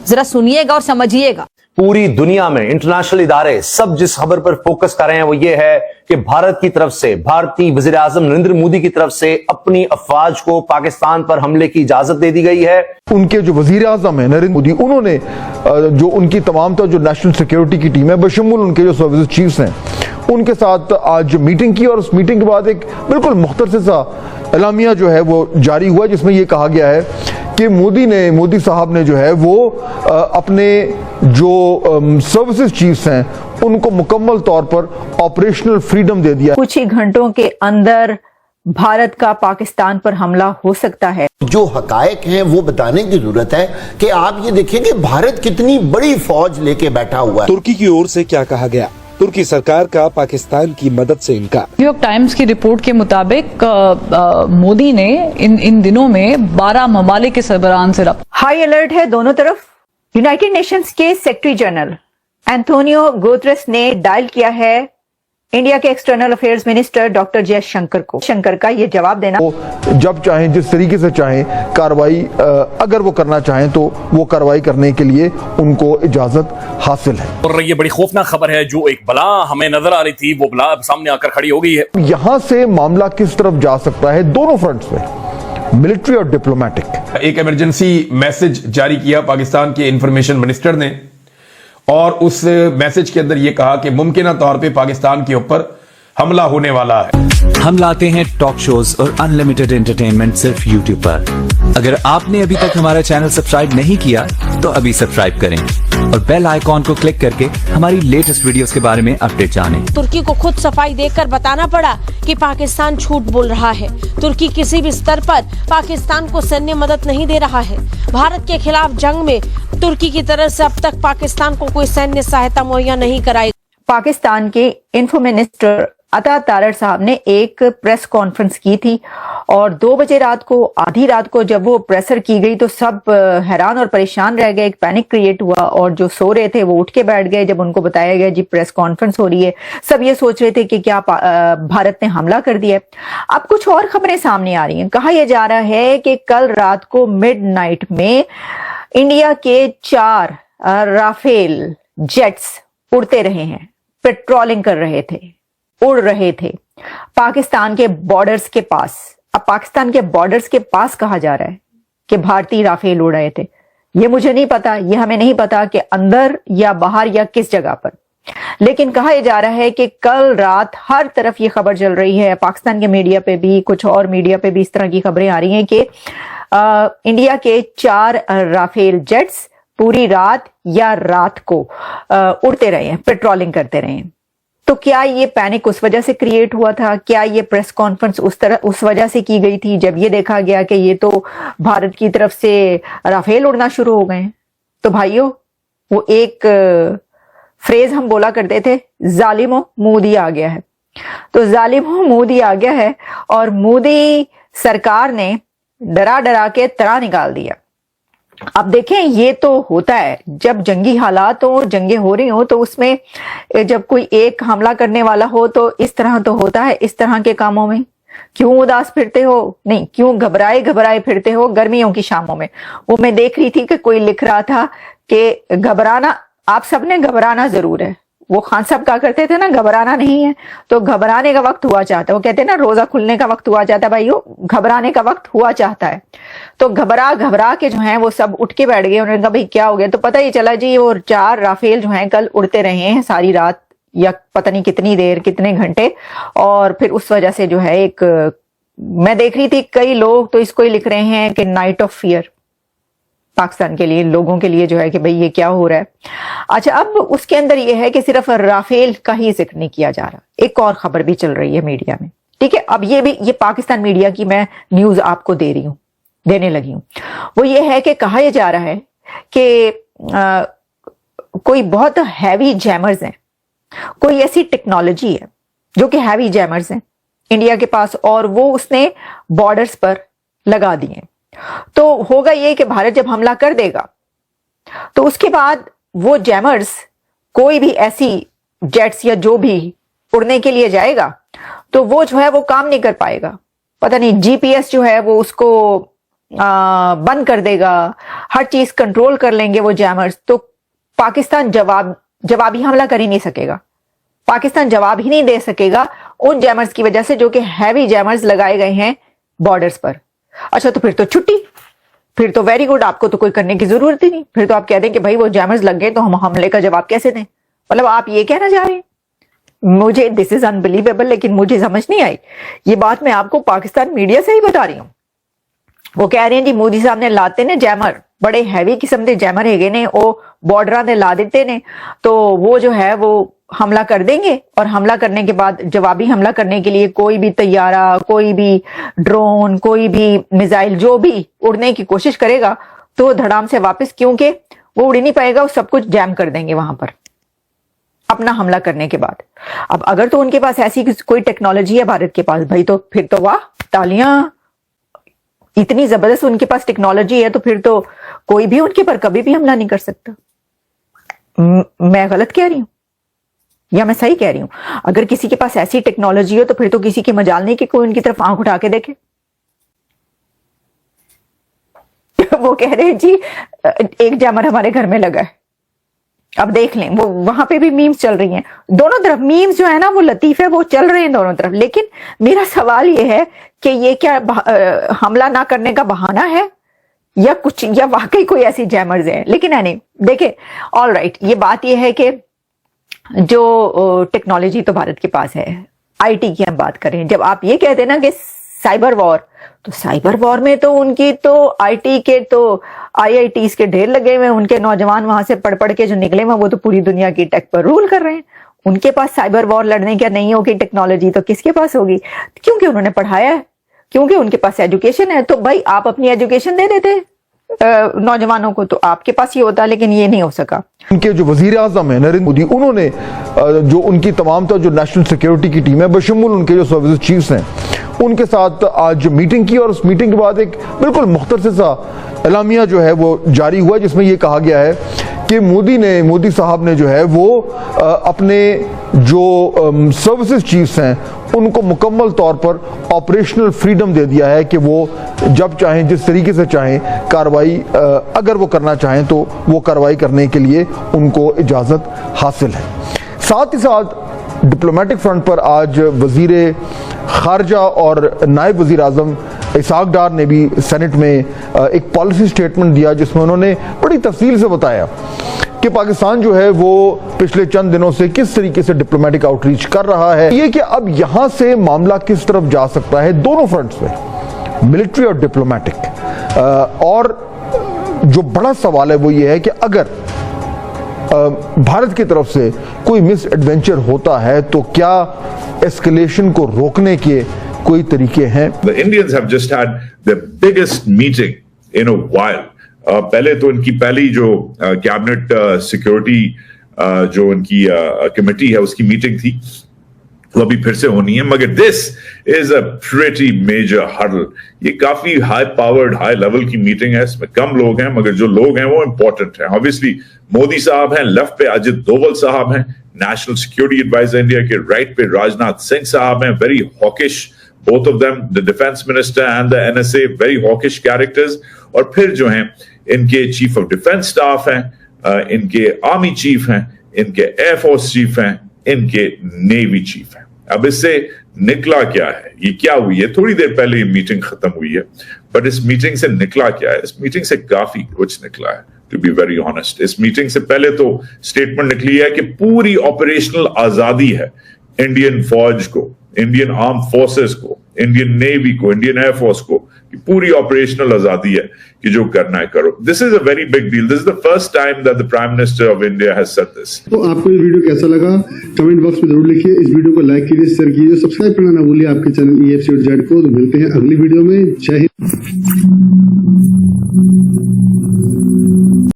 जरा सुनिएगा और समझिएगा। पूरी दुनिया में इंटरनेशनल इदारे सब जिस खबर पर फोकस कर रहे हैं वो ये है कि भारत की तरफ से, भारतीय वजीर आजम नरेंद्र मोदी की तरफ से अपनी अफवाज को पाकिस्तान पर हमले की इजाजत दे दी गई है। उनके जो वजीर आजम है नरेंद्र मोदी, उन्होंने जो उनकी तमाम जो नेशनल सिक्योरिटी की टीम है बशमूल उनके जो सर्विस चीफ्स हैं उनके साथ आज मीटिंग की और उस मीटिंग के बाद एक बिल्कुल मुख्तसर सा एलामिया जो है वो जारी हुआ जिसमें ये कहा गया है कि मोदी साहब ने जो है वो अपने जो सर्विसेज चीफ्स हैं उनको मुकम्मल तौर पर ऑपरेशनल फ्रीडम दे दिया। कुछ ही घंटों के अंदर भारत का पाकिस्तान पर हमला हो सकता है। जो हकायक हैं वो बताने की जरूरत है कि आप ये देखें कि भारत कितनी बड़ी फौज लेके बैठा हुआ है। तुर्की की ओर से क्या कहा गया? तुर्की सरकार का पाकिस्तान की मदद से इनकार। न्यूयॉर्क टाइम्स की रिपोर्ट के मुताबिक मोदी ने इन दिनों में 12 ममालिक के सरबराहान से रब्ता। हाई अलर्ट है दोनों तरफ। यूनाइटेड नेशंस के सेक्रेटरी जनरल एंटोनियो गुतेरेस ने डायल किया है इंडिया के external affairs minister doctor Jaishankar को। शंकर का ये जवाब देना, वो जब चाहें जिस तरीके से चाहें कार्रवाई अगर वो करना चाहें तो वो कार्रवाई करने के लिए उनको इजाजत हासिल है। और ये बड़ी खौफनाक खबर है, जो एक बला हमें नजर आ रही थी वो बला सामने आकर खड़ी हो गई है। यहां से मामला किस तरफ जा सकता है दोनों फ्रंट्स पे, मिलिट्री और डिप्लोमेटिक। एक इमरजेंसी मैसेज जारी किया पाकिस्तान के इंफॉर्मेशन मिनिस्टर ने और उस मैसेज के अंदर यह कहा कि मुमकिन तौर पे पाकिस्तान के ऊपर हमला होने वाला है। हम लाते हैं टॉक शोज और अनलिमिटेड एंटरटेनमेंट सिर्फ YouTube पर। अगर आपने अभी तक हमारा चैनल सब्सक्राइब नहीं किया तो अभी सब्सक्राइब करें और बेल आइकॉन को क्लिक करके हमारी लेटेस्ट वीडियोस के बारे में अपडेट जानें। तुर्की को खुद सफाई देकर बताना पड़ा कि पाकिस्तान झूठ बोल रहा है। तुर्की किसी भी स्तर पर पाकिस्तान को सैन्य मदद नहीं दे रहा है। भारत के खिलाफ जंग में तुर्की की तरफ से अब तक पाकिस्तान को कोई सैन्य सहायता मुहैया नहीं कराई। पाकिस्तान के इंफो मिनिस्टर अता तारड़ साहब ने एक प्रेस कॉन्फ्रेंस की थी और 2 बजे रात को, आधी रात को जब वो प्रेसर की गई तो सब हैरान और परेशान रह गए। एक पैनिक क्रिएट हुआ और जो सो रहे थे वो उठ के बैठ गए जब उनको बताया गया जी प्रेस कॉन्फ्रेंस हो रही है। सब ये सोच रहे थे कि क्या भारत ने हमला कर दिया है। अब कुछ और खबरें सामने आ रही हैं। कहा यह जा रहा है कि कल रात को मिडनाइट में इंडिया के 4 राफेल जेट्स उड़ते रहे हैं, पेट्रोलिंग कर रहे थे, उड़ रहे थे पाकिस्तान के बॉर्डर्स के पास। अब पाकिस्तान के बॉर्डर्स के पास कहा जा रहा है कि भारतीय राफेल उड़ रहे थे। ये मुझे नहीं पता, ये हमें नहीं पता कि अंदर या बाहर या किस जगह पर, लेकिन कहा यह जा रहा है कि कल रात हर तरफ ये खबर चल रही है, पाकिस्तान के मीडिया पे भी, कुछ और मीडिया पे भी इस तरह की खबरें आ रही हैं कि इंडिया के 4 राफेल जेट्स पूरी रात या रात को उड़ते रहे हैं, पेट्रोलिंग करते रहे हैं। तो क्या ये पैनिक उस वजह से क्रिएट हुआ था? क्या ये प्रेस कॉन्फ्रेंस उस वजह से की गई थी जब ये देखा गया कि ये तो भारत की तरफ से राफेल उड़ना शुरू हो गए हैं? तो भाइयों, वो एक फ्रेज हम बोला करते थे, जालिमो मोदी आ गया है। तो जालिमो मोदी आ गया है और मोदी सरकार ने डरा डरा के तरा निकाल दिया। अब देखें, ये तो होता है जब जंगी हालात हो, जंगे हो रही हो, तो उसमें जब कोई एक हमला करने वाला हो तो इस तरह तो होता है। इस तरह के कामों में क्यों उदास फिरते हो? नहीं, क्यों घबराए फिरते हो गर्मियों की शामों में? वो मैं देख रही थी कि कोई लिख रहा था कि घबराना, आप सबने घबराना जरूर है। वो खान साहब कहा करते थे ना, घबराना नहीं है। तो घबराने का वक्त हुआ चाहता है। वो कहते हैं ना, रोजा खुलने का वक्त हुआ चाहता है। भाइयों, घबराने का वक्त हुआ चाहता है। तो घबरा के जो है वो सब उठ के बैठ गए। उन्होंने कहा भाई क्या हो गया? तो पता ही चला जी, वो 4 राफेल जो है कल उड़ते रहे हैं सारी रात या पता नहीं कितनी देर, कितने घंटे। और फिर उस वजह से जो है एक, मैं देख रही थी कई लोग तो इसको ही लिख रहे हैं कि नाइट ऑफ फियर पाकिस्तान के लिए, लोगों के लिए जो है कि भाई ये क्या हो रहा है। अच्छा, अब उसके अंदर ये है कि सिर्फ राफेल का ही जिक्र नहीं किया जा रहा, एक और खबर भी चल रही है मीडिया में। ठीक है, अब ये पाकिस्तान मीडिया की मैं न्यूज आपको देने लगी हूं। वो ये है कि कहा यह जा रहा है कि कोई बहुत हैवी जैमर्स हैं, कोई ऐसी टेक्नोलॉजी है जो कि हैवी जैमर्स हैं इंडिया के पास, और वो उसने बॉर्डर्स पर लगा दिए। तो होगा ये कि भारत जब हमला कर देगा तो उसके बाद वो जैमर्स, कोई भी ऐसी जेट्स या जो भी उड़ने के लिए जाएगा तो वो जो है वो काम नहीं कर पाएगा। पता नहीं जीपीएस जो है वो उसको बंद कर देगा, हर चीज कंट्रोल कर लेंगे वो जैमर्स, तो पाकिस्तान जवाबी हमला कर ही नहीं सकेगा। पाकिस्तान जवाब ही नहीं दे सकेगा उन जैमर्स की वजह से जो कि हैवी जैमर्स लगाए गए हैं बॉर्डर्स पर। अच्छा, तो फिर तो छुट्टी, फिर तो वेरी गुड, आपको तो कोई करने की जरूरत ही नहीं। फिर तो आप कह दें कि भाई वो जैमर्स लग गए तो हम हमले का जवाब कैसे दें। मतलब आप ये कहना चाह रहे हैं। मुझे दिस इज अनबिलीवेबल, लेकिन मुझे समझ नहीं आई ये बात। मैं आपको पाकिस्तान मीडिया से ही बता रही हूँ। वो कह रहे हैं जी मोदी साहब ने लाते ने जैमर, बड़े हैवी किस्म के जैमर हैगे ने, वो बॉर्डर दे ला देते ने, तो वो जो है वो हमला कर देंगे, और हमला करने के बाद जवाबी हमला करने के लिए कोई भी तैयारा, कोई भी ड्रोन, कोई भी मिसाइल जो भी उड़ने की कोशिश करेगा तो धड़ाम से वापस, क्योंकि वो उड़ नहीं पाएगा, वो सब कुछ जैम कर देंगे वहां पर अपना हमला करने के बाद। अब अगर तो उनके पास ऐसी कोई टेक्नोलॉजी है भारत के पास, भाई तो फिर तो वाह, तालियां, इतनी जबरदस्त उनके पास टेक्नोलॉजी है, तो फिर तो कोई भी उनके पर कभी भी हमला नहीं कर सकता। मैं गलत कह रही हूं या मैं सही कह रही हूं? अगर किसी के पास ऐसी टेक्नोलॉजी हो तो फिर तो किसी की मजाल नहीं कि कोई उनकी तरफ आंख उठा के देखे। वो कह रहे हैं जी एक जैमर हमारे घर में लगा है, अब देख लें। वो वहां पे भी मीम्स चल रही हैं दोनों तरफ, मीम्स जो है ना वो लतीफे वो चल रहे हैं दोनों तरफ। लेकिन मेरा सवाल ये है कि ये क्या हमला ना करने का बहाना है या कुछ, या वाकई कोई ऐसी जैमर्स है? लेकिन नहीं, देखे, ऑल राइट, ये बात ये है कि जो टेक्नोलॉजी तो भारत के पास है, आईटी की हम बात करें, जब आप ये कहते हैं ना कि साइबर वॉर, तो साइबर वॉर में तो उनकी तो आईटी के तो आईआईटीज के ढेर लगे हुए हैं, उनके नौजवान वहां से पढ़ पढ़ के जो निकले हुए वो तो पूरी दुनिया की टेक पर रूल कर रहे हैं। उनके पास साइबर वॉर लड़ने क्या नहीं होगी टेक्नोलॉजी, तो किसके पास होगी? क्योंकि उन्होंने पढ़ाया है, क्योंकि उनके पास एजुकेशन है। तो भाई आप अपनी एजुकेशन दे देते नौजवानों को, तो आपके पास ये होता, लेकिन ये नहीं हो सका। उनके जो वजीर आजम है नरेंद्र मोदी, उन्होंने जो उनकी तमाम जो नेशनल सिक्योरिटी की टीम है बशमूल उनके जो सर्विस चीफ्स हैं उनके साथ आज मीटिंग की, और उस मीटिंग के बाद एक बिल्कुल मुख्तसर सा एलामिया जो है वो जारी हुआ, जिसमें ये कहा गया है कि मोदी साहब ने जो है वो अपने जो सर्विसेज चीफ्स हैं उनको मुकम्मल तौर पर ऑपरेशनल फ्रीडम दे दिया है कि वो जब चाहें, जिस तरीके से चाहें कार्रवाई, अगर वो करना चाहें तो वो कार्रवाई करने के लिए उनको इजाज़त हासिल है। साथ ही साथ डिप्लोमेटिक फ्रंट पर आज वजीर खारजा और नायब वजीर आजम इसाक डार ने भी सेनेट में एक पॉलिसी स्टेटमेंट दिया, जिसमें उन्होंने बड़ी तफसील से बताया कि पाकिस्तान जो है वो पिछले चंद दिनों से किस तरीके से डिप्लोमेटिक आउटरीच कर रहा है, ये कि अब यहां से मामला किस तरफ जा सकता है दोनों फ्रंट्स पे, मिलिट्री और डिप्लोमेटिक। और जो बड़ा सवाल है वो ये है कि अगर भारत की तरफ से कोई मिस एडवेंचर होता है तो क्या एस्केलेशन को रोकने के कोई तरीके हैं? The Indians have just had the biggest meeting in a while. पहले तो इनकी पहली जो कैबिनेट सिक्योरिटी जो उनकी कमेटी है उसकी मीटिंग थी, वो अभी फिर से होनी है, मगर this is a pretty major hurdle. ये काफी हाई पावर्ड, हाई लेवल की मीटिंग है, इसमें कम लोग हैं मगर जो लोग हैं वो इंपॉर्टेंट हैं। ऑब्वियसली मोदी साहब हैं, लेफ्ट पे अजित डोवल साहब हैं, नेशनल सिक्योरिटी एडवाइजर इंडिया के, राइट पे राजनाथ सिंह साहब हैं, very hawkish, both of them, the defense minister and the NSA, very hawkish characters। और फिर जो हैं इनके चीफ ऑफ डिफेंस स्टाफ हैं, इनके आर्मी चीफ हैं, इनके एयरफोर्स चीफ हैं, इनके नेवी चीफ हैं। अब इससे निकला क्या है, ये क्या हुई है? थोड़ी देर पहले ये मीटिंग खत्म हुई है, बट इस मीटिंग से निकला क्या है? इस मीटिंग से काफी कुछ निकला है, टू बी वेरी ऑनेस्ट। इस मीटिंग से पहले तो स्टेटमेंट निकली है कि पूरी ऑपरेशनल आजादी है इंडियन फौज को, इंडियन आर्म फोर्सेस को, इंडियन नेवी को, इंडियन एयरफोर्स को, कि पूरी ऑपरेशनल आजादी है कि जो करना है करो। This is a very big deal. This is the first time that the prime minister of India has said this. तो आपको ये वीडियो कैसा लगा कमेंट बॉक्स में जरूर लिखिए, इस वीडियो को लाइक कीजिए, शेयर कीजिए, सब्सक्राइब करना ना भूलिए आपके चैनल EFC और जेड को। तो मिलते हैं अगली वीडियो में। जय हिंद।